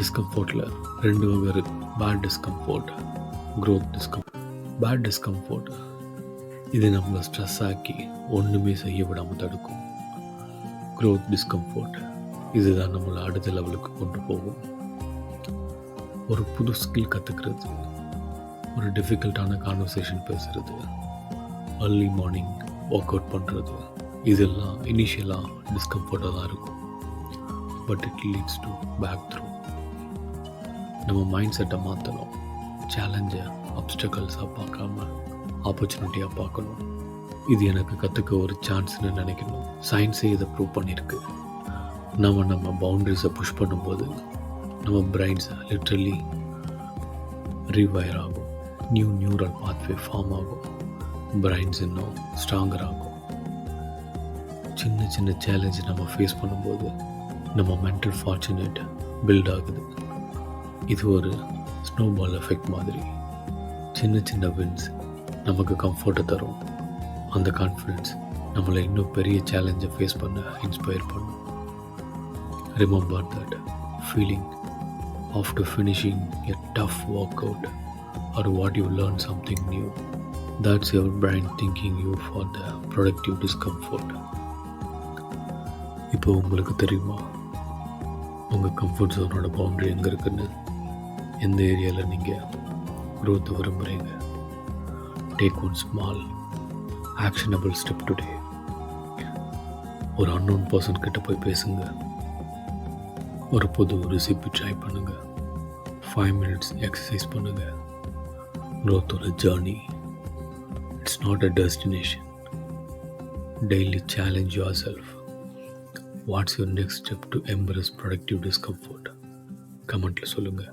டிஸ்கம்ஃபோர்ட்டில் 2 வகை இருக்குது. Bad discomfort, growth discomfort. Bad discomfort இது நம்மளை ஸ்ட்ரெஸ் ஆக்கி ஒன்றுமே செய்ய விடாமல் தடுக்கும். க்ரோத் டிஸ்கம்ஃபோர்ட் இதுதான் நம்மளை அடுத்த லெவலுக்கு கொண்டு போகும். ஒரு புது ஸ்கில் கற்றுக்கிறது, ஒரு டிஃபிகல்ட்டான கான்வர்சேஷன் பேசுகிறது, அர்லி மார்னிங் ஒர்க் அவுட் பண்ணுறது, இதெல்லாம் இனிஷியலாக டிஸ்கம்ஃபர்ட்டாக தான் இருக்கும். But it leads to breakthrough. நம்ம மைண்ட் செட்டை மாற்றணும். சேலஞ்சை அப்டக்கல்ஸாக பார்க்காம ஆப்பர்ச்சுனிட்டியாக பார்க்கணும். இது எனக்கு கற்றுக்க ஒரு சான்ஸ்னு நினைக்கணும். சயின்ஸே இதை ப்ரூவ் பண்ணியிருக்கு. நம்ம பவுண்ட்ரிஸை புஷ் பண்ணும்போது நம்ம பிரெயின்ஸை லிட்ரலி ரீவயர் ஆகும். நியூரல் பாத்வே ஃபார்ம் ஆகும். பிரெயின்ஸ் இன்னும் ஸ்ட்ராங்கர் ஆகும். சின்ன சின்ன சேலஞ்ச் நம்ம ஃபேஸ் பண்ணும்போது நம்ம மென்டல் ஃபார்ச்சுனேட் பில்ட் ஆகுது. இது ஒரு ஸ்னோபால் எஃபெக்ட் மாதிரி. சின்ன சின்ன வின்ஸ் நமக்கு கம்ஃபர்ட்டை தரும். அந்த கான்ஃபிடென்ஸ் நம்மளை இன்னும் பெரிய சேலஞ்சை ஃபேஸ் பண்ண இன்ஸ்பயர் பண்ணும். Remember that feeling after finishing a tough workout or what you learn something new. That's your brain thanking you for the productive discomfort. இப்போ உங்களுக்கு தெரியுமா உங்கள் கம்ஃபர்ட் ஜோனோட பவுண்ட்ரி எங்கே இருக்குன்னு? எந்த ஏரியாவில் நீங்கள் க்ரோத் விரும்புகிறீங்க? Take one small actionable step today. ஒரு அன்னோன் பர்சன் கிட்ட போய் பேசுங்க. ஒரு புது ரெசிபி ட்ரை பண்ணுங்கள். 5 minutes எக்ஸசைஸ் பண்ணுங்கள். க்ரோத் ஒரு journey, it's not a destination. Daily challenge your self. What's your next step to embrace productive discomfort? கமெண்ட்டில் சொல்லுங்கள்.